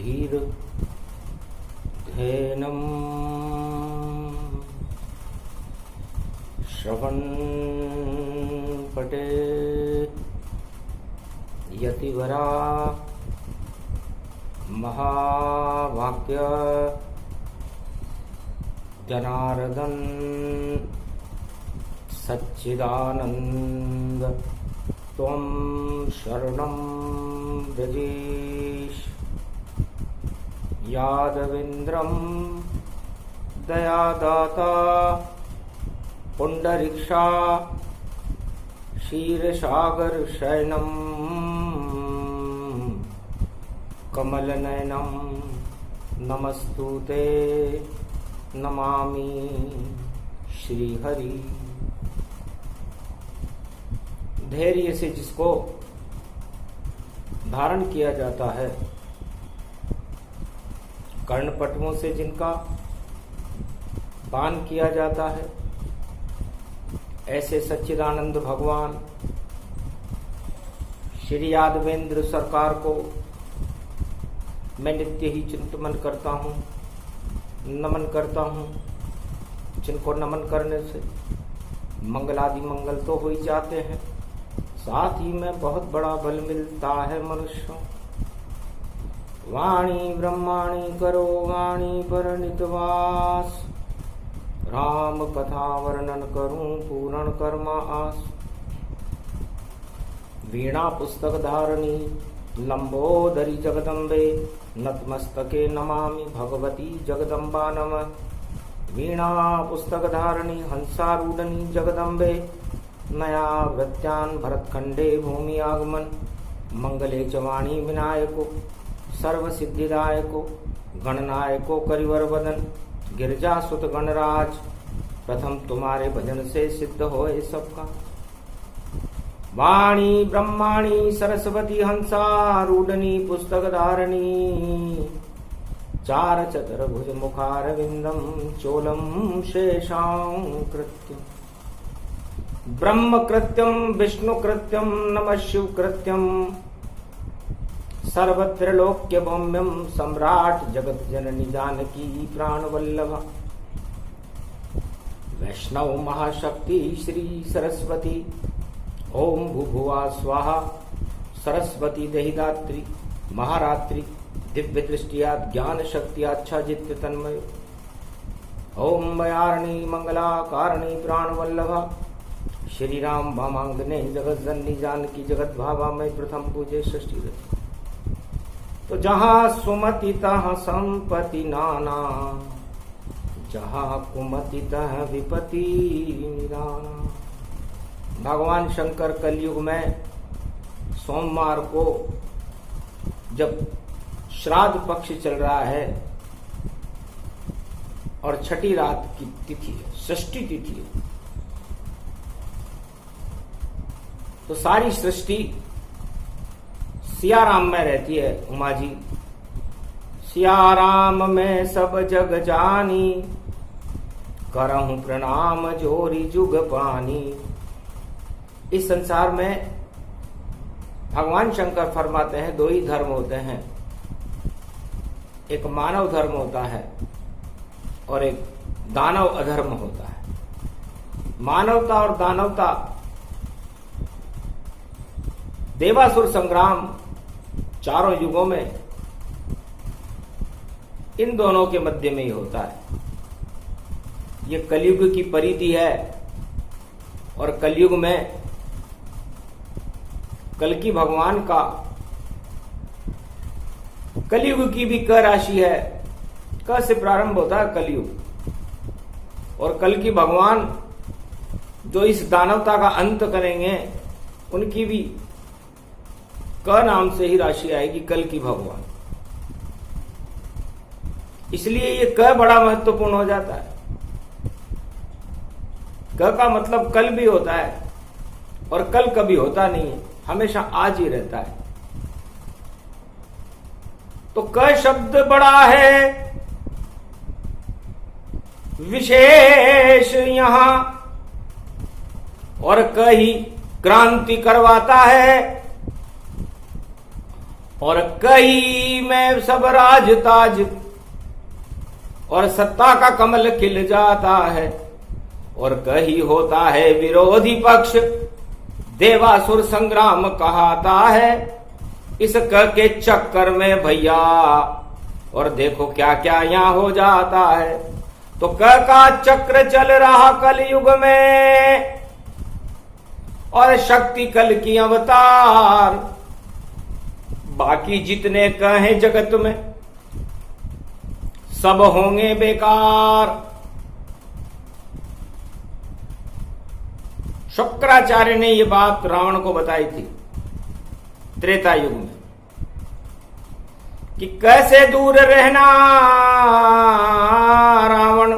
धीर धेनम श्रवण पटे यतिवरा महावाक्य जनार्दन सच्चिदानंद त्वं शरणं व्रजेश यादवेन्द्रं दयादाता पुंडरीक्षा क्षीरसागर शयनं कमलनयनं नमस्तुते नमामि श्रीहरि। धैर्य से जिसको धारण किया जाता है, कर्णपटुओं से जिनका पान किया जाता है, ऐसे सच्चिदानंद भगवान श्री यादवेंद्र सरकार को मैं नित्य ही चिंतन करता हूँ, नमन करता हूँ। जिनको नमन करने से मंगलादि मंगल तो हो ही जाते हैं, साथ ही में बहुत बड़ा बल मिलता है मनुष्यों। वाणी ब्रह्माणी करो वाणी पर नितवास, राम कथा वर्णन करूं पूर्ण कर्मा आस। वीणा पुस्तक धारणी लंबोदरी जगदम्बे, नतमस्तके नमामि भगवती जगदम्बा नमः। वीणा पुस्तक धारणी हंसारूढ़नी जगदम्बे, नया वृत्यान भरतखंडे भूमि आगमन। मंगले च वाणी विनायको सर्व सिद्धिदायको, गणनायको करिवर वदन। गिरजा सुत गणराज प्रथम तुम्हारे भजन से सिद्ध होए सबका। वाणी ब्रह्माणी सरस्वती हंसारूढ़नी पुस्तक धारणी, चार चतर भुज मुखारविंदम चोलम शेषां कृत्यम। ब्रह्म कृत्यम विष्णु कृत्यम नमः शिव कृत्यम, सर्वत्रलोक्य भौम्यम सम्राट जगत जननी जानकी प्राण वल्लभा। वैष्णव महाशक्ति श्री सरस्वती, ओम भूभुवा स्वाहा। सरस्वती देहिदात्री महारात्रि, दिव्य दृष्टिया ज्ञान शक्तियाच्छादित तन्मय। ओम वयारणी मंगला कारणी प्राण वल्लभा। श्री राम वामांगने जगत जननी जानकी जगत भावा में प्रथम पूजे षष्ठी रति। तो जहाँ सुमति तहाँ संपत्ति नाना, जहाँ कुमति तह विपत्ति निराना। भगवान शंकर कलयुग में सोमवार को जब श्राद्ध पक्ष चल रहा है और छठी रात की तिथि है, षष्ठी तिथि है, तो सारी सृष्टि सियाराम में रहती है। उमा जी सियाराम में सब जग जानी, करहूं प्रणाम जोरी जुग पानी। इस संसार में भगवान शंकर फरमाते हैं दो ही धर्म होते हैं, एक मानव धर्म होता है और एक दानव अधर्म होता है। मानवता और दानवता देवासुर संग्राम चारों युगों में इन दोनों के मध्य में ही होता है। ये कलयुग की परिधि है और कलयुग में कल्कि भगवान का, कलयुग की भी क राशि है। क से प्रारंभ होता है कलयुग, और कल्कि भगवान जो इस दानवता का अंत करेंगे उनकी भी क नाम से ही राशि आएगी, कल्कि भगवान। इसलिए ये क बड़ा महत्वपूर्ण हो जाता है। क का मतलब कल भी होता है और कल कभी होता नहीं है, हमेशा आज ही रहता है। तो क शब्द बड़ा है विशेष यहां, और क ही क्रांति करवाता है। और कहीं में सब राज ताज और सत्ता का कमल खिल जाता है, और कहीं होता है विरोधी पक्ष, देवासुर संग्राम कहाता है। इस क के चक्कर में भैया और देखो क्या क्या यहां हो जाता है। तो क का चक्र चल रहा कलयुग में, और शक्ति कल की अवतार। बाकी जितने क हैं जगत में सब होंगे बेकार। शुक्राचार्य ने यह बात रावण को बताई थी त्रेता युग में कि कैसे दूर रहना रावण,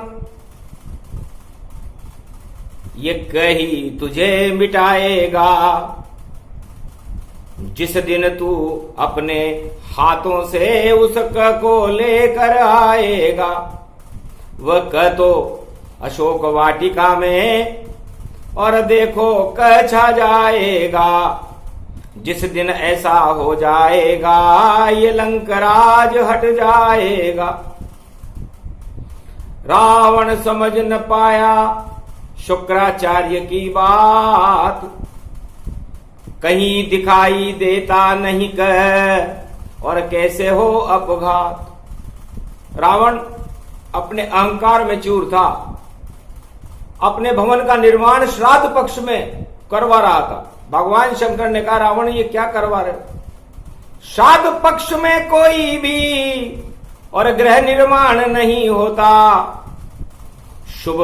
ये कही तुझे मिटाएगा जिस दिन तू अपने हाथों से उस क को लेकर आएगा। वह क तो अशोक वाटिका में और देखो क छा जाएगा। जिस दिन ऐसा हो जाएगा ये लंकराज हट जाएगा। रावण समझ न पाया शुक्राचार्य की बात, कहीं दिखाई देता नहीं कह और कैसे हो अपघात। रावण अपने अहंकार में चूर था, अपने भवन का निर्माण श्राद्ध पक्ष में करवा रहा था। भगवान शंकर ने कहा रावण ये क्या करवा रहे, श्राद्ध पक्ष में कोई भी और गृह निर्माण नहीं होता, शुभ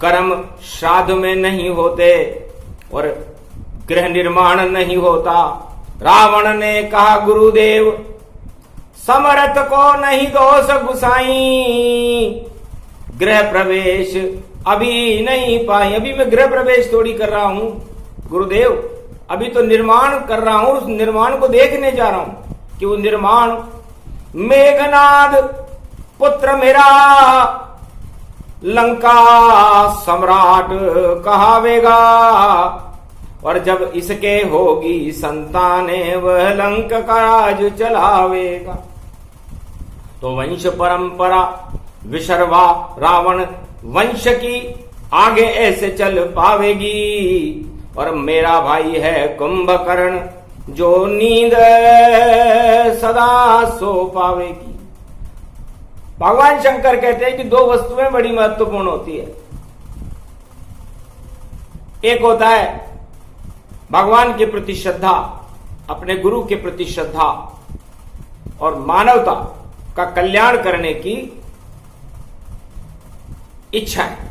कर्म श्राद्ध में नहीं होते और गृह निर्माण नहीं होता। रावण ने कहा गुरुदेव समर्थ को नहीं दोष गुसाई, गृह प्रवेश अभी नहीं पाई। अभी मैं गृह प्रवेश थोड़ी कर रहा हूं गुरुदेव, अभी तो निर्माण कर रहा हूं, उस निर्माण को देखने जा रहा हूं कि वो निर्माण मेघनाद पुत्र मेरा लंका सम्राट कहावेगा, और जब इसके होगी संताने वह लंक का राज चलावेगा। तो वंश परंपरा विशर्वा रावण वंश की आगे ऐसे चल पावेगी, और मेरा भाई है कुंभकर्ण जो नींद सदा सो पावेगी। भगवान शंकर कहते हैं कि दो वस्तुएं बड़ी महत्वपूर्ण होती है। एक होता है भगवान के प्रति श्रद्धा, अपने गुरु के प्रति श्रद्धा और मानवता का कल्याण करने की इच्छा है।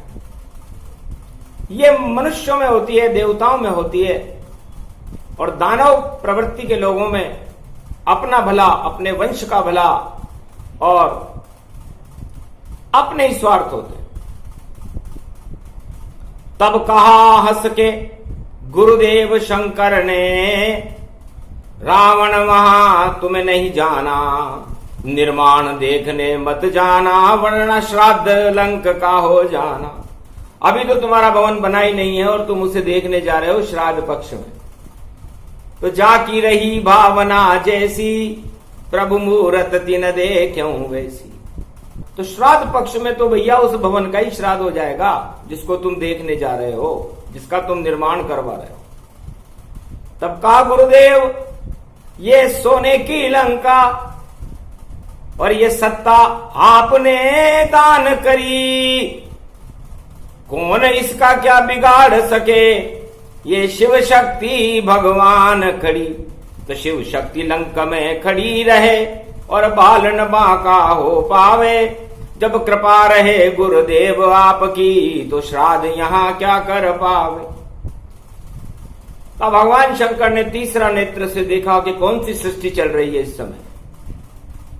ये मनुष्यों में होती है, देवताओं में होती है, और दानव प्रवृत्ति के लोगों में अपना भला, अपने वंश का भला और अपने ही स्वार्थ होते हैं। तब कहा हंस के गुरुदेव शंकर ने, रावण वहां तुम्हें नहीं जाना, निर्माण देखने मत जाना, वरना श्राद्ध लंक का हो जाना। अभी तो तुम्हारा भवन बना ही नहीं है और तुम उसे देखने जा रहे हो श्राद्ध पक्ष में। तो जाकी रही भावना जैसी, प्रभु मूरत तिन देख्यूं वैसी। तो श्राद्ध पक्ष में तो भैया उस भवन का ही श्राद्ध हो जाएगा जिसको तुम देखने जा रहे हो, जिसका तुम निर्माण करवा रहे हो। तब कहा गुरुदेव ये सोने की लंका और ये सत्ता आपने दान करी, कौन इसका क्या बिगाड़ सके, ये शिव शक्ति भगवान खड़ी। तो शिव शक्ति लंका में खड़ी रहे और बालन बांका हो पावे, जब कृपा रहे गुरुदेव आपकी तो श्राद्ध यहां क्या कर पावे। तब भगवान शंकर ने तीसरा नेत्र से देखा कि कौन सी सृष्टि चल रही है इस समय,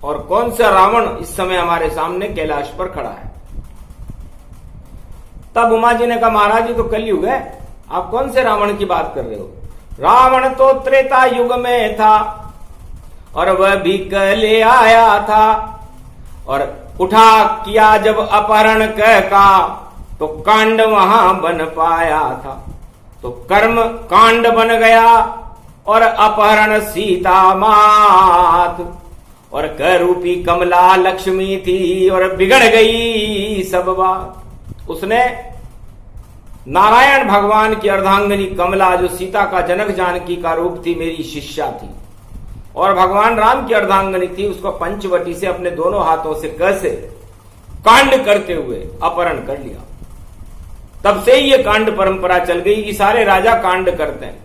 और कौन सा रावण इस समय हमारे सामने कैलाश पर खड़ा है। तब उमा जी ने कहा महाराज जी तो कलयुग है, आप कौन से रावण की बात कर रहे हो। रावण तो त्रेता युग में था और वह भी ले आया था, और उठा किया जब अपहरण का तो कांड वहां बन पाया था। तो कर्म कांड बन गया और अपहरण सीता मात। और क रूपी कमला लक्ष्मी थी और बिगड़ गई सब बात। उसने नारायण भगवान की अर्धांगिनी कमला, जो सीता का जनक जानकी का रूप थी, मेरी शिष्या थी, और भगवान राम की अर्धांगिनी थी, उसको पंचवटी से अपने दोनों हाथों से कैसे कांड करते हुए अपहरण कर लिया। तब से ही ये कांड परंपरा चल गई कि सारे राजा कांड करते हैं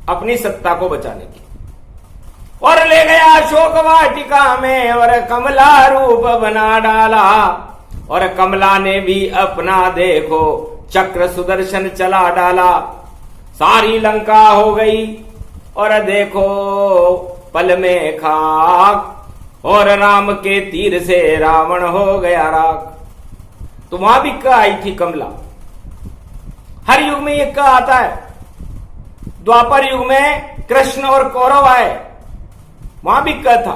अपनी सत्ता को बचाने की। और ले गया शोक वाटिका में और कमला रूप बना डाला। और कमला ने भी अपना देखो चक्र सुदर्शन चला डाला। सारी लंका हो गई और देखो पल में खाक। और राम के तीर से रावण हो गया राख। तो वहां भी क आई थी कमला। हर युग में ये क आता है। द्वापर युग में कृष्ण और कौरव आए, वहां भी क था।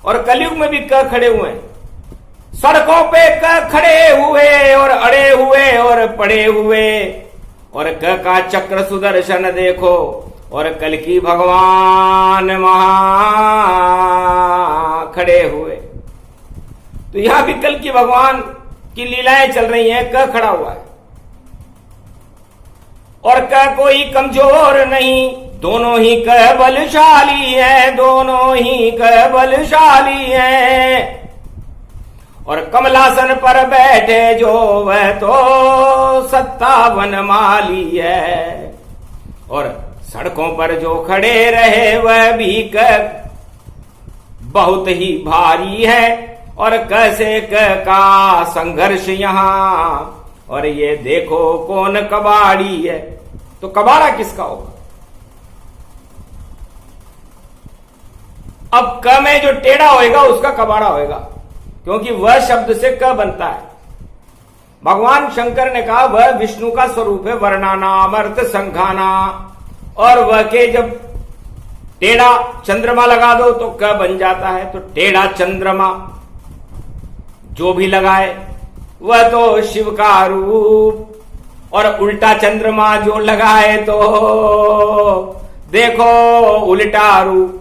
और कलयुग में भी क खड़े हुए। सड़कों पे क खड़े हुए और अड़े हुए और पड़े हुए। और क का चक्र सुदर्शन देखो। और कल की भगवान महा खड़े हुए। तो यहां भी कल की भगवान की लीलाएं चल रही हैं। क खड़ा हुआ है और क कोई कमजोर नहीं, दोनों ही क बलशाली है, दोनों ही क बलशाली है। और कमलासन पर बैठे जो वह तो 57 माली है। और सड़कों पर जो खड़े रहे वह भी क बहुत ही भारी है। और कैसे क का संघर्ष यहां। और ये देखो कौन कबाड़ी है। तो कबाड़ा किसका होगा? अब क में जो टेढ़ा होएगा उसका कबाड़ा होएगा, क्योंकि वह शब्द से क बनता है। भगवान शंकर ने कहा वह विष्णु का स्वरूप है, वर्णानाम अर्थ संघाना। और वह के जब टेढ़ा चंद्रमा लगा दो तो क बन जाता है। तो टेढ़ा चंद्रमा जो भी लगाए वह तो शिव का रूप। और उल्टा चंद्रमा जो लगाए तो देखो उल्टा रूप।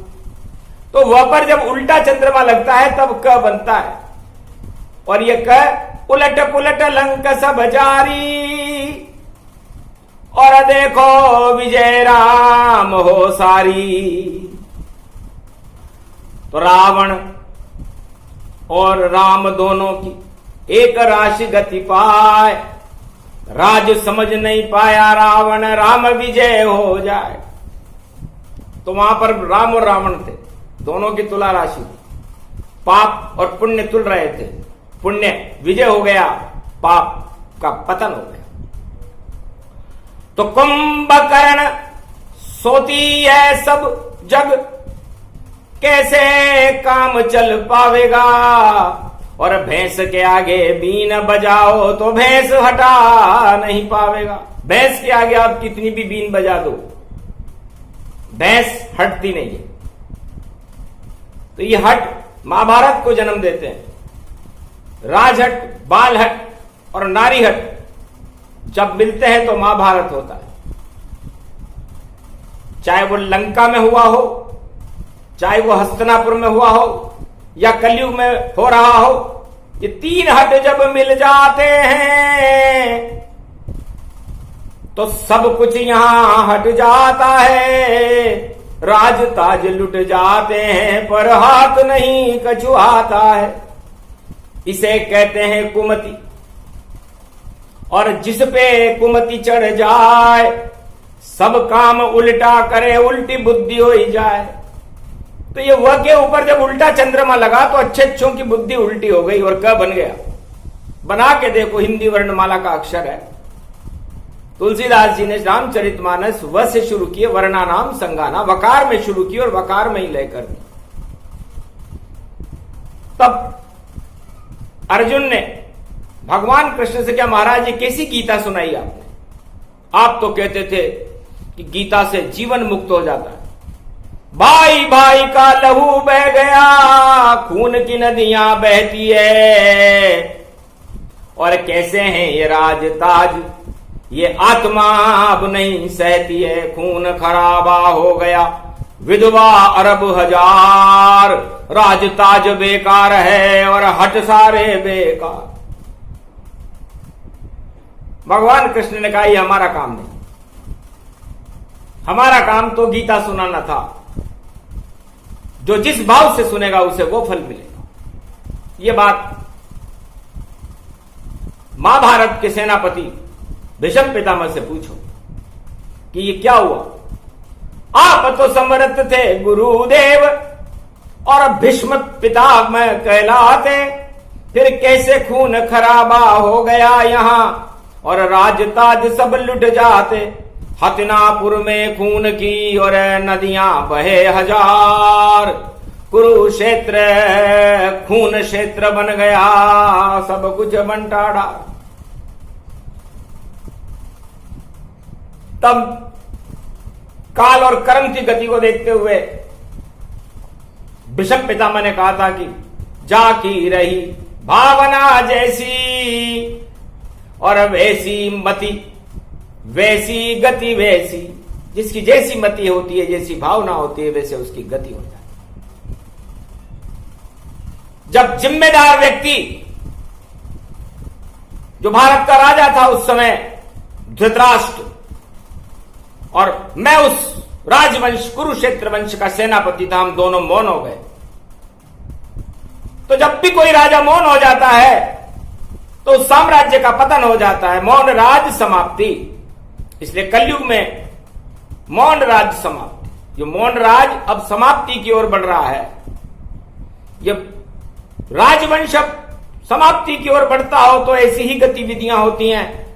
तो वह पर जब उल्टा चंद्रमा लगता है तब क बनता है। और ये क उलट पुलट लंक सब जारी। और देखो विजय राम हो सारी। तो रावण और राम दोनों की एक राशि गति पाए। राज समझ नहीं पाया रावण, राम विजय हो जाए। तो वहां पर राम और रावण थे, दोनों की तुला राशि थी। पाप और पुण्य तुल रहे थे। पुण्य विजय हो गया, पाप का पतन हो गया। तो कुंभकर्ण सोती है सब जग, कैसे काम चल पावेगा। और भैंस के आगे बीन बजाओ तो भैंस हटा नहीं पावेगा। भैंस के आगे आप कितनी भी बीन बजा दो, भैंस हटती नहीं है। तो ये हट महाभारत को जन्म देते हैं। राजहट, बालहट और नारीहट जब मिलते हैं तो महाभारत होता है। चाहे वो लंका में हुआ हो, चाहे वो हस्तिनापुर में हुआ हो, या कलयुग में हो रहा हो। ये तीन हट जब मिल जाते हैं तो सब कुछ यहां हट जाता है। राज ताज लुट जाते हैं पर हाथ नहीं कछुआता है। इसे कहते हैं कुमति। और जिस पे कुमति चढ़ जाए सब काम उल्टा करे, उल्टी बुद्धि हो ही जाए। तो ये वह के ऊपर जब उल्टा चंद्रमा लगा तो अच्छे अच्छों की बुद्धि उल्टी हो गई और क बन गया। बना के देखो, हिंदी वर्णमाला का अक्षर है। तुलसीदास जी ने रामचरितमानस व से शुरू किए, वर्णा नाम संगाना, वकार में शुरू की और वकार में ही लय कर दी। तब अर्जुन ने भगवान कृष्ण से क्या महाराज ये कैसी गीता सुनाई आपने? आप तो कहते थे कि गीता से जीवन मुक्त हो जाता है। भाई भाई का लहू बह गया, खून की नदियां बहती है। और कैसे हैं ये राज ताज, ये आत्मा अब नहीं सहती है। खून खराबा हो गया, विधवा अरब हजार, राज ताज बेकार है और हट सारे बेकार। भगवान कृष्ण ने कहा ये हमारा काम नहीं, हमारा काम तो गीता सुनाना था। जो जिस भाव से सुनेगा उसे वो फल मिलेगा। ये बात महाभारत के सेनापति भीष्म पितामह से पूछो कि ये क्या हुआ। आप तो समर्थ थे गुरुदेव और भीष्म पितामह कहलाते, फिर कैसे खून खराबा हो गया यहां और राजताज सब लुट जाते। हतिनापुर में खून की और नदियां बहे हजार, कुरुक्षेत्र खून क्षेत्र बन गया, सब कुछ बंटाड़ा। तब काल और कर्म की गति को देखते हुए भीष्म पितामह ने कहा था कि जाकी रही भावना जैसी और वैसी मति वैसी गति वैसी। जिसकी जैसी मति होती है, जैसी भावना होती है, वैसे उसकी गति हो जाती है। जब जिम्मेदार व्यक्ति, जो भारत का राजा था उस समय धृतराष्ट्र, और मैं उस राजवंश कुरुक्षेत्र वंश का सेनापति था, हम दोनों मौन हो गए। तो जब भी कोई राजा मौन हो जाता है तो उस साम्राज्य का पतन हो जाता है। मौन राज समाप्ति। इसलिए कलयुग में मौन राज समाप्ति। जो मौन राज अब समाप्ति की ओर बढ़ रहा है, जब राजवंश समाप्ति की ओर बढ़ता हो तो ऐसी ही गतिविधियां होती हैं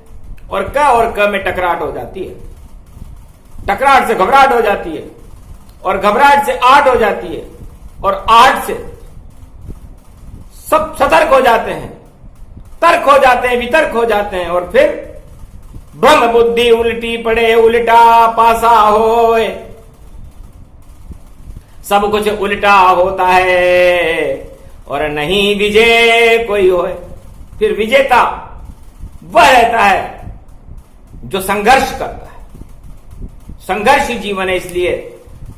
और क में टकराहट हो जाती है। टकराहट से घबराहट हो जाती है और घबराहट से आहट हो जाती है और आहट से सब सतर्क हो जाते हैं, तर्क हो जाते हैं, वितर्क हो जाते हैं और फिर ब्रह्म बुद्धि उल्टी पड़े, उल्टा पासा होए। सब कुछ उल्टा होता है और नहीं विजय कोई होए। फिर विजेता वह रहता है जो संघर्ष करता है। संघर्षी जीवन है। इसलिए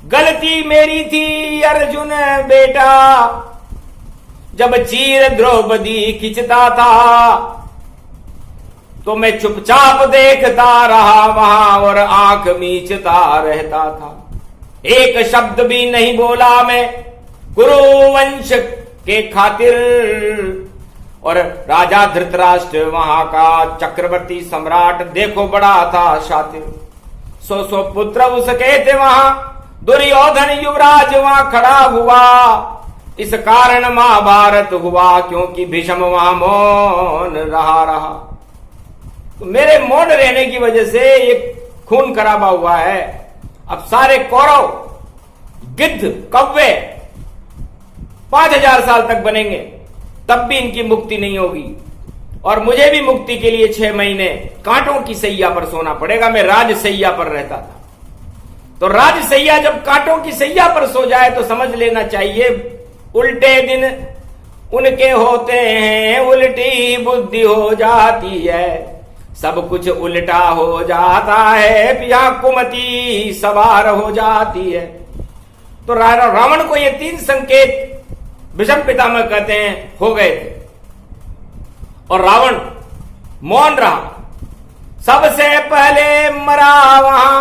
गलती मेरी थी अर्जुन बेटा, जब चीर द्रौपदी खिंचता था तो मैं चुपचाप देखता रहा वहां और आंख मीचता रहता था। एक शब्द भी नहीं बोला मैं कुरुवंश के खातिर। और राजा धृतराष्ट्र वहां का चक्रवर्ती सम्राट देखो बड़ा था शातिर। 100 पुत्र उसके थे वहां, दुर्योधन युवराज वहां खड़ा हुआ। इस कारण महाभारत हुआ क्योंकि भीष्म वहां मौन रहा। तो मेरे मौन रहने की वजह से ये खून खराबा हुआ है। अब सारे कौरव गिद्ध कौवे 5000 साल तक बनेंगे, तब भी इनकी मुक्ति नहीं होगी। और मुझे भी मुक्ति के लिए 6 महीने कांटों की सैया पर सोना पड़ेगा। मैं राजसैया पर रहता था। तो राजसैया जब कांटों की सैया पर सो जाए तो समझ लेना चाहिए उल्टे दिन उनके होते हैं, उल्टी बुद्धि हो जाती है। सब कुछ उल्टा हो जाता है, यहां कुमति सवार हो जाती है। तो रावण को ये 3 संकेत भीष्म पितामह कहते हैं हो गए थे और रावण मौन रहा। सबसे पहले मरा वहां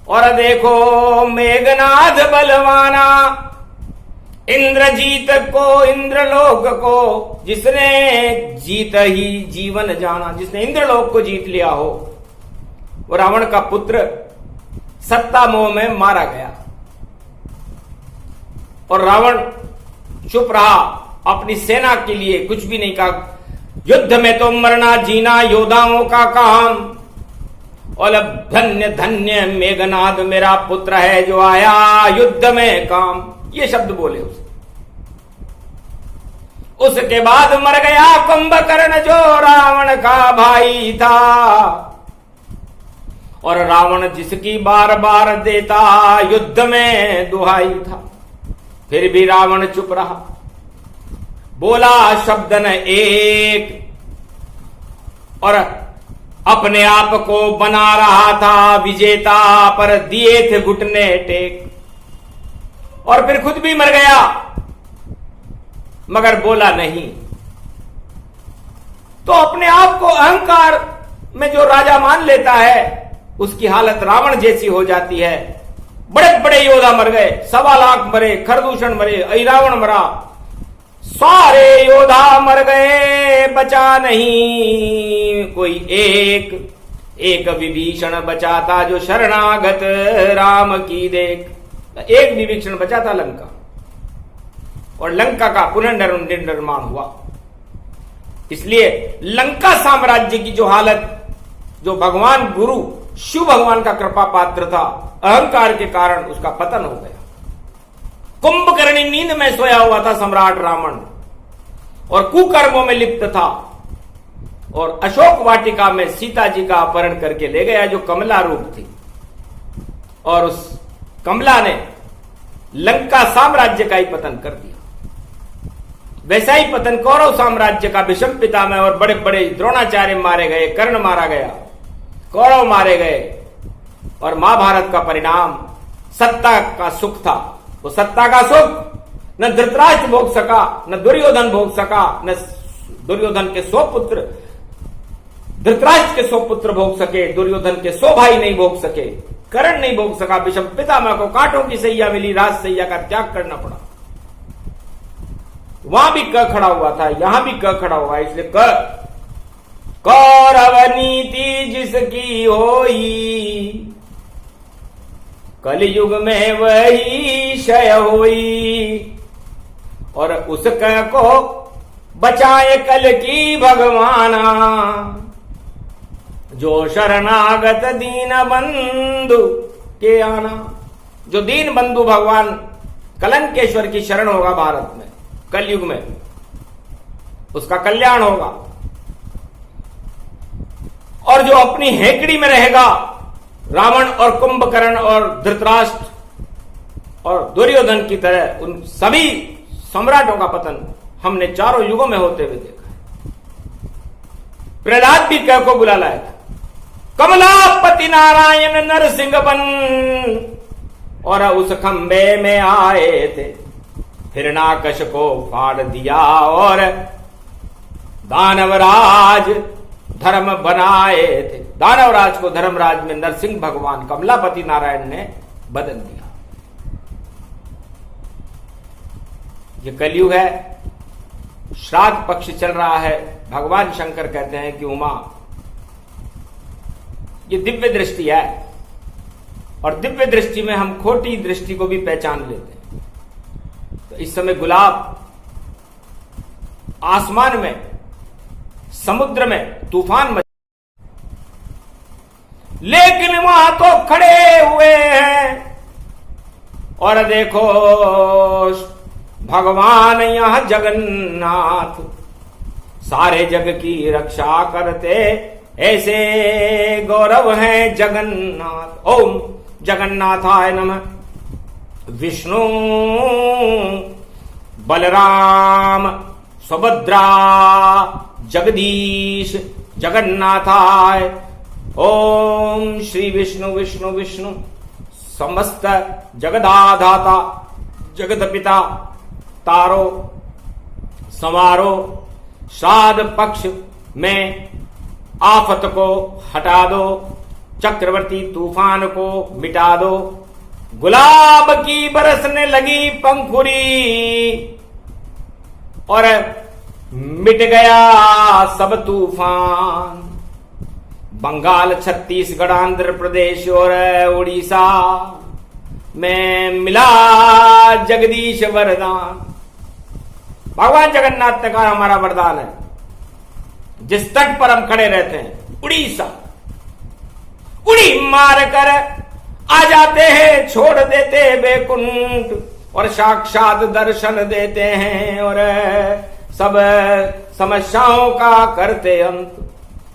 और देखो मेघनाद बलवाना, इंद्रजीत को, इंद्रलोक को, जिसने जीत ही जीवन जाना, जिसने इंद्रलोक को जीत लिया हो, वो रावण का पुत्र सत्ता मोह में मारा गया। और रावण चुप रहा, अपनी सेना के लिए कुछ भी नहीं कहा। युद्ध में तो मरना जीना योद्धाओं का काम, और अब धन्य धन्य मेघनाद मेरा पुत्र है जो आया युद्ध में काम। ये शब्द बोले उसके बाद मर गया कुंभकर्ण जो रावण का भाई था। और रावण जिसकी बार बार देता युद्ध में दुहाई था, फिर भी रावण चुप रहा, बोला शब्द न एक। और अपने आप को बना रहा था विजेता, पर दिए थे घुटने टेक। और फिर खुद भी मर गया मगर बोला नहीं। तो अपने आप को अहंकार में जो राजा मान लेता है उसकी हालत रावण जैसी हो जाती है। बड़े बड़े योद्धा मर गए, 1.25 लाख मरे, खरदूषण मरे, ऐरावण मरा, सारे योद्धा मर गए, बचा नहीं कोई एक विभीषण बचा था जो शरणागत राम की देख। एक विभीषण बचा था लंका, और लंका का पुनर्निर्माण हुआ। इसलिए लंका साम्राज्य की जो हालत, जो भगवान गुरु शिव भगवान का कृपा पात्र था, अहंकार के कारण उसका पतन हो गया। कुंभकर्णी नींद में सोया हुआ था सम्राट रावण, और कुकर्मों में लिप्त था, और अशोक वाटिका में सीता जी का अपहरण करके ले गया जो कमला रूप थी। और उस कमला ने लंका साम्राज्य का ही पतन कर दिया। वैसा ही पतन कौरव साम्राज्य का भीष्म पितामह और बड़े बड़े द्रोणाचार्य मारे गए, कर्ण मारा गया, कौरव मारे गए, और महाभारत का परिणाम सत्ता का सुख था। वो सत्ता का सुख न धृतराष्ट्र भोग सका, न दुर्योधन भोग सका, न दुर्योधन के 100 पुत्र, धृतराष्ट्र के 100 पुत्र भोग सके, दुर्योधन के 100 भाई नहीं भोग सके, कर्ण नहीं भोग सका। भीष्म पितामह को कांटों की सैया मिली, राज सैया का त्याग करना पड़ा। वहां भी क खड़ा हुआ था, यहां भी क खड़ा हुआ, इसलिए क कौरव नीति जिसकी होई, कलयुग में वही क्षय होई। और उस क को बचाए कल की भगवाना, जो शरणागत दीन बंधु के आना। जो दीन बंधु भगवान कलंकेश्वर की शरण होगा भारत में कलयुग में, उसका कल्याण होगा। और जो अपनी हेकड़ी में रहेगा, रावण और कुंभकर्ण और धृतराष्ट्र और दुर्योधन की तरह, उन सभी सम्राटों का पतन हमने चारों युगों में होते हुए देखा है। प्रहलाद भी क को बुला लाया था, कमलापति नारायण नरसिंह बन, और उस खंबे में आए थे, हिरणाकश को फाड़ दिया और दानवराज धर्म बनाए थे। दानवराज को धर्मराज में नरसिंह भगवान कमलापति नारायण ने बदल दिया। ये कलयुग है, श्राद्ध पक्ष चल रहा है। भगवान शंकर कहते हैं कि उमा, ये दिव्य दृष्टि है, और दिव्य दृष्टि में हम खोटी दृष्टि को भी पहचान लेते हैं। तो इस समय गुलाब आसमान में, समुद्र में तूफान मच, लेकिन वहां तो खड़े हुए हैं, और देखो भगवान यहां जगन्नाथ सारे जग की रक्षा करते, ऐसे गौरव हैं जगन्नाथ। ओम जगन्नाथाय नमः। विष्णु बलराम सुभद्रा जगदीश जगन्नाथाय। ओम श्री विष्णु विष्णु विष्णु समस्त जगदाधाता जगत पिता तारो संवारो। श्राद्ध पक्ष में आफत को हटा दो, चक्रवर्ती तूफान को मिटा दो। गुलाब की बरसने लगी पंखुड़ी और मिट गया सब तूफान। बंगाल, छत्तीसगढ़, आंध्र प्रदेश और उड़ीसा में मिला जगदीश वरदान। भगवान जगन्नाथ ने कहा हमारा वरदान है। जिस तट पर हम खड़े रहते हैं, उड़ीसा, उड़ी मार कर आ जाते हैं, छोड़ देते बैकुंठ और साक्षात दर्शन देते हैं और सब समस्याओं का करते अंत।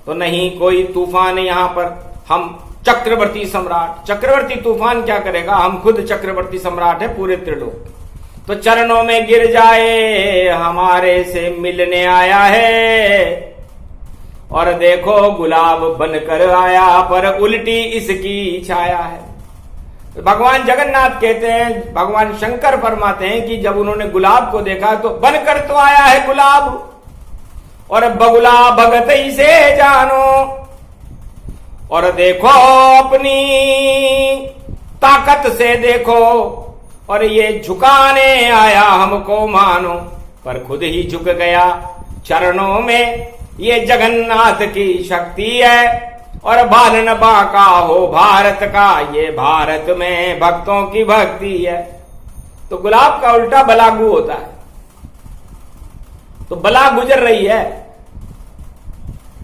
तो नहीं कोई तूफान यहां पर, हम चक्रवर्ती सम्राट। चक्रवर्ती तूफान क्या करेगा, हम खुद चक्रवर्ती सम्राट है पूरे त्रिलोक। तो चरणों में गिर जाए, हमारे से मिलने आया है और देखो गुलाब बनकर आया, पर उल्टी इसकी छाया है। तो भगवान जगन्नाथ कहते हैं, भगवान शंकर फरमाते हैं कि जब उन्होंने गुलाब को देखा तो बनकर तो आया है गुलाब, और बगुला भगत ही से जानो, और देखो अपनी ताकत से देखो, और ये झुकाने आया हमको मानो, पर खुद ही झुक गया चरणों में। ये जगन्नाथ की शक्ति है, और बाल न बांका हो भारत का, ये भारत में भक्तों की भक्ति है। तो गुलाब का उल्टा बलागु होता है। तो बला गुजर रही है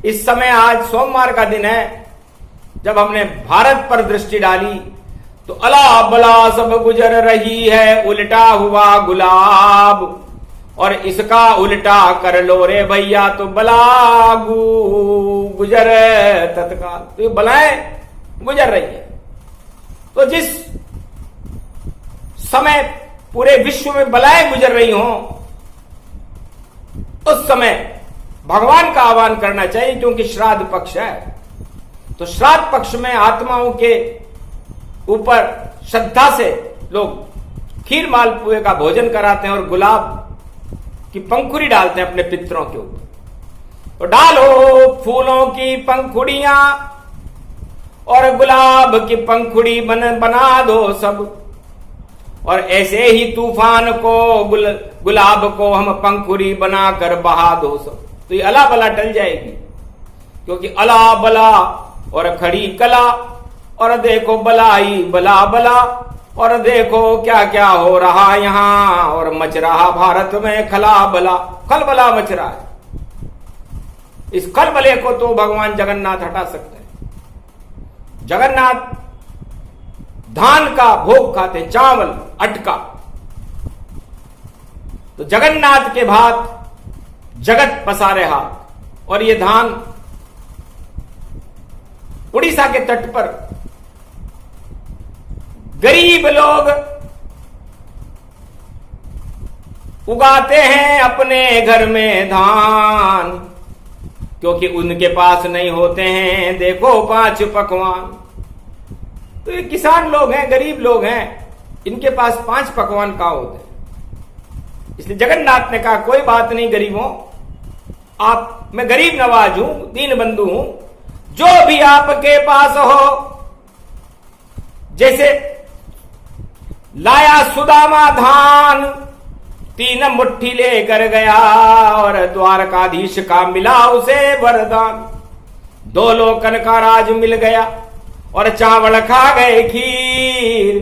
इस समय। आज सोमवार का दिन है, जब हमने भारत पर दृष्टि डाली तो अला बला सब गुजर रही है, उल्टा हुआ गुलाब, और इसका उल्टा कर लो रे भैया तो बलागु गुजर तत्काल। तो ये बलाएं गुजर रही है। तो जिस समय पूरे विश्व में बलाएं गुजर रही हों, उस समय भगवान का आह्वान करना चाहिए, क्योंकि श्राद्ध पक्ष है। तो श्राद्ध पक्ष में आत्माओं के ऊपर श्रद्धा से लोग खीर मालपुए का भोजन कराते हैं और गुलाब की पंखुड़ी डालते हैं अपने पितरों के ऊपर। तो डालो फूलों की पंखुड़ियां और गुलाब की पंखुड़ी बना दो सब, और ऐसे ही तूफान को गुलाब को हम पंखुड़ी बनाकर बहा दो सब। तो ये अला बला टल जाएगी, क्योंकि अला बला और खड़ी कला, और देखो बलाई बला बला, और देखो क्या क्या हो रहा यहां, और मच रहा भारत में खला बला, खलबला मच रहा है। इस खलबले को तो भगवान जगन्नाथ हटा सकते हैं। जगन्नाथ धान का भोग खाते, चावल अटका। तो जगन्नाथ के भात जगत पसारे हाथ, और ये धान उड़ीसा के तट पर गरीब लोग उगाते हैं अपने घर में धान, क्योंकि उनके पास नहीं होते हैं देखो 5 पकवान। तो ये किसान लोग हैं, गरीब लोग हैं, इनके पास 5 पकवान कहां होते हैं। इसलिए जगन्नाथ ने कहा कोई बात नहीं गरीबों, आप, मैं गरीब नवाज हूं, दीन बंधु हूं, जो भी आपके पास हो। जैसे लाया सुदामा धान, 3 मुट्ठी लेकर गया, और द्वारकाधीश का मिला उसे वरदान। 2 लोकन का राज मिल गया, और चावल खा गए खीर,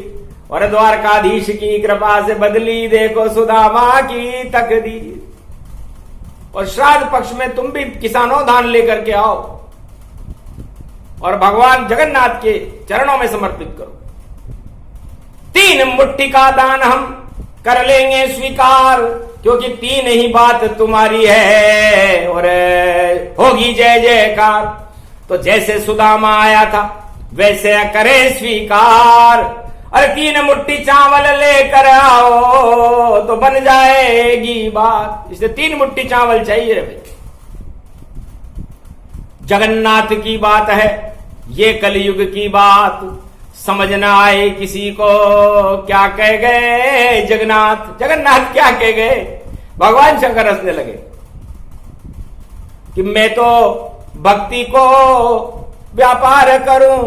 और द्वारकाधीश की कृपा से बदली देखो सुदामा की तकदीर। और श्राद्ध पक्ष में तुम भी किसानों धान लेकर के आओ, और भगवान जगन्नाथ के चरणों में समर्पित करो। 3 मुट्ठी का दान हम कर लेंगे स्वीकार, क्योंकि 3 ही बात तुम्हारी है, और होगी जय जयकार। तो जैसे सुदामा आया था वैसे करे स्वीकार, और 3 मुट्ठी चावल लेकर आओ तो बन जाएगी बात। इसलिए 3 मुट्ठी चावल चाहिए भाई। जगन्नाथ की बात है, ये कलयुग की बात, समझ न आए किसी को क्या कह गए जगन्नाथ। जगन्नाथ क्या कह गए? भगवान शंकर हंसने लगे कि मैं तो भक्ति को व्यापार करूं,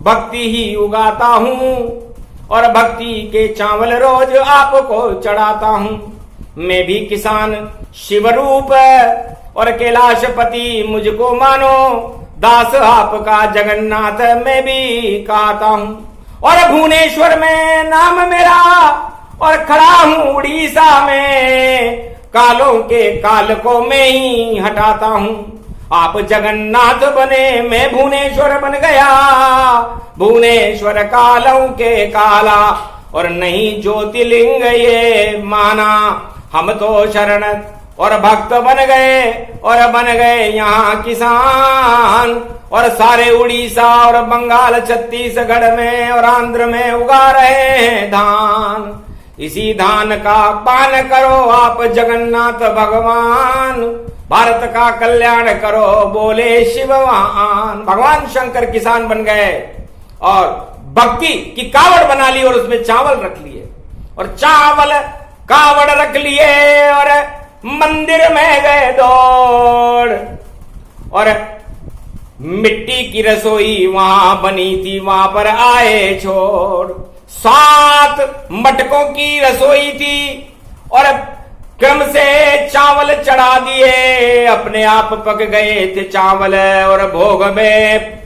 भक्ति ही उगाता हूं, और भक्ति के चावल रोज आपको चढ़ाता हूं। मैं भी किसान शिवरूप, और कैलाशपति मुझको मानो, दास आपका जगन्नाथ मैं भी कहता हूं। और भुवनेश्वर में नाम मेरा, और खड़ा हूं उड़ीसा में, कालों के काल को मैं ही हटाता हूं। आप जगन्नाथ बने, मैं भुवनेश्वर बन गया, भुवनेश्वर कालों के काला, और नहीं ज्योतिर्लिंग ये माना। हम तो शरण और भक्त बन गए, और बन गए यहाँ किसान, और सारे उड़ीसा और बंगाल छत्तीसगढ़ में और आंध्र में उगा रहे हैं धान। इसी धान का पान करो आप जगन्नाथ भगवान, भारत का कल्याण करो बोले शिववान। भगवान शंकर किसान बन गए और भक्ति की कावड़ बना ली और उसमें चावल रख लिए और चावल कावड़ रख लिए और मंदिर में गए दौड़ और मिट्टी की रसोई वहां बनी थी वहां पर आए छोड़। 7 मटकों की रसोई थी और क्रम से चावल चढ़ा दिए, अपने आप पक गए थे चावल और भोग में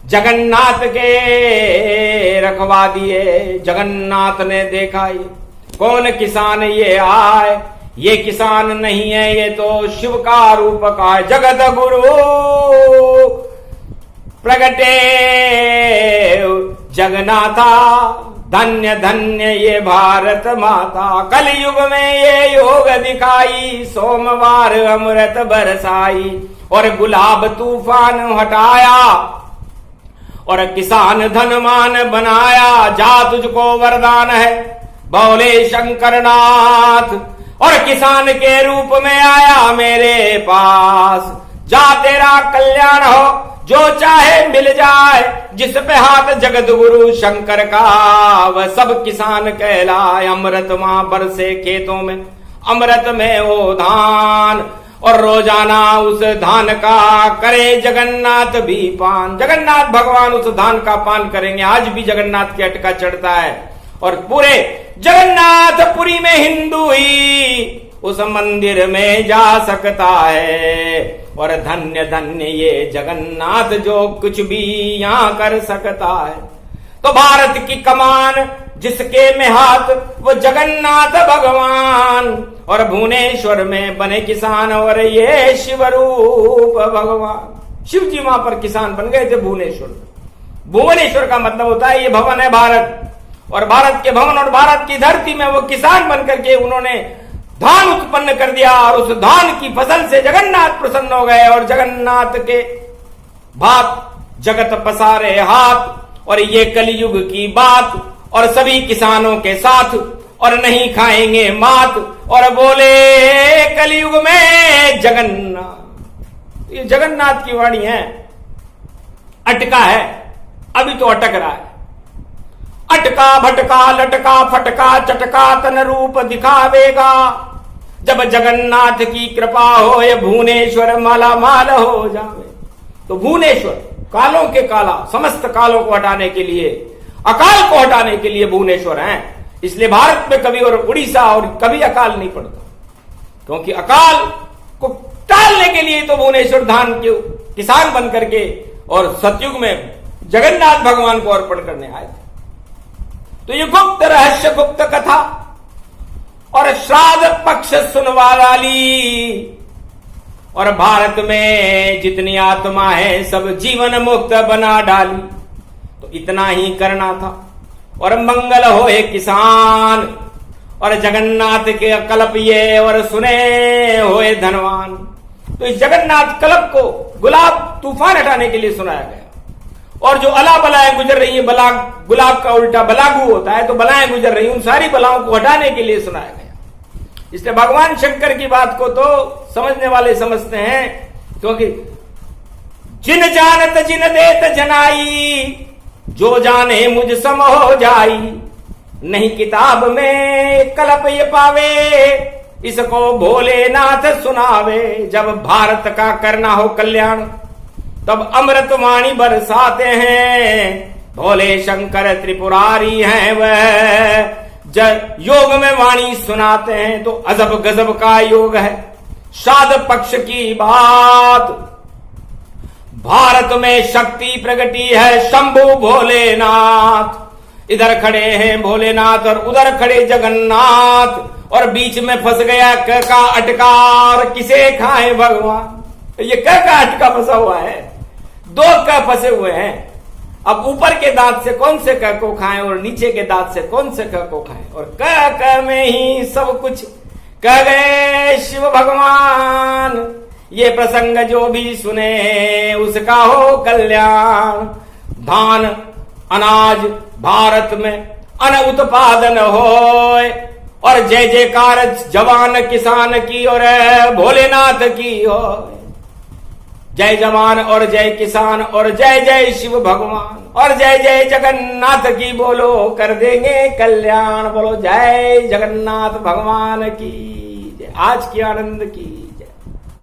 जगन्नाथ के रखवा दिए। जगन्नाथ ने देखा ये कौन किसान ये आए, ये किसान नहीं है ये तो शिव का रूप का है। जगत गुरु प्रगटे जगन्नाथा, धन्य धन्य ये भारत माता। कलयुग में ये योग दिखाई, सोमवार अमृत बरसाई और गुलाब तूफान हटाया और किसान धनवान बनाया। जा तुझको वरदान है बोले शंकरनाथ और किसान के रूप में आया मेरे पास। जा तेरा कल्याण हो जो चाहे मिल जाए, जिस पे हाथ जगत गुरु शंकर का वह सब किसान कहलाए। अमृत वहां बरसे खेतों में, अमृत में वो धान और रोजाना उस धान का करे जगन्नाथ भी पान। जगन्नाथ भगवान उस धान का पान करेंगे। आज भी जगन्नाथ के अटका चढ़ता है और पूरे जगन्नाथपुरी में हिंदू ही उस मंदिर में जा सकता है। और धन्य धन्य ये जगन्नाथ जो कुछ भी यहां कर सकता है। तो भारत की कमान जिसके में हाथ वो जगन्नाथ भगवान और भुवनेश्वर में बने किसान और ये शिव रूप भगवान। शिव जी वहां पर किसान बन गए थे भुवनेश्वर में। भुवनेश्वर का मतलब होता है ये भवन है भारत, और भारत के भवन और भारत की धरती में वो किसान बन करके उन्होंने धान उत्पन्न कर दिया और उस धान की फसल से जगन्नाथ प्रसन्न हो गए और जगन्नाथ के भात जगत पसारे हाथ। और ये कलयुग की बात और सभी किसानों के साथ और नहीं खाएंगे मात और बोले कलयुग में जगन्नाथ। ये जगन्नाथ की वाणी है। अटका है, अभी तो अटक रहा है। अटका भटका लटका फटका चटका तन रूप दिखावेगा। जब जगन्नाथ की कृपा हो ये भुवनेश्वर माला माल हो जावे। तो भुवनेश्वर कालों के काला, समस्त कालों को हटाने के लिए, अकाल को हटाने के लिए भुवनेश्वर हैं। इसलिए भारत में कभी और उड़ीसा और कभी अकाल नहीं पड़ता, क्योंकि अकाल को टालने के लिए तो भुवनेश्वर धान के किसान बन करके और सतयुग में जगन्नाथ भगवान को अर्पण करने आए थे। तो ये गुप्त रहस्य, गुप्त कथा और श्राद्ध पक्ष सुनवा डाली। और भारत में जितनी आत्मा है सब जीवन मुक्त बना डाली। तो इतना ही करना था और मंगल होए किसान और जगन्नाथ के कल्प ये और सुने होए धनवान। तो इस जगन्नाथ कल्प को गुलाब तूफान हटाने के लिए सुनाया गया। और जो अला बलाएं गुजर रही है, बला गुलाब का उल्टा बलागू होता है, तो बलाएं गुजर रही उन सारी बलाओं को हटाने के लिए सुनाया गया। इसलिए भगवान शंकर की बात को तो समझने वाले समझते हैं, क्योंकि जिन जानत जिन देत जनाई, जो जाने मुझ सम हो जाई। नहीं किताब में कल्प ये पावे, इसको भोलेनाथ सुनावे। जब भारत का करना हो कल्याण तब अमृत वाणी बरसाते हैं। भोले शंकर त्रिपुरारी हैं वह, जब योग में वाणी सुनाते हैं। तो अजब गजब का योग है श्राद्ध पक्ष की बात। भारत में शक्ति प्रगटी है शंभु भोलेनाथ। इधर खड़े हैं भोलेनाथ और उधर खड़े जगन्नाथ, और बीच में फंस गया क का अटका। और किसे खाए भगवान, ये क का अटका फंसा हुआ है। 2 क फंसे हुए हैं। अब ऊपर के दांत से कौन से क को खाएं और नीचे के दांत से कौन से क को खाएं। और क में ही सब कुछ कह गए शिव भगवान। ये प्रसंग जो भी सुने उसका हो कल्याण। धान अनाज भारत में अन उत्पादन होए, और जय जयकार जवान किसान की और भोलेनाथ की हो। जय जवान और जय किसान और जय जय शिव भगवान और जय जय जगन्नाथ की बोलो, कर देंगे कल्याण। बोलो जय जगन्नाथ भगवान की जय। आज की आनंद की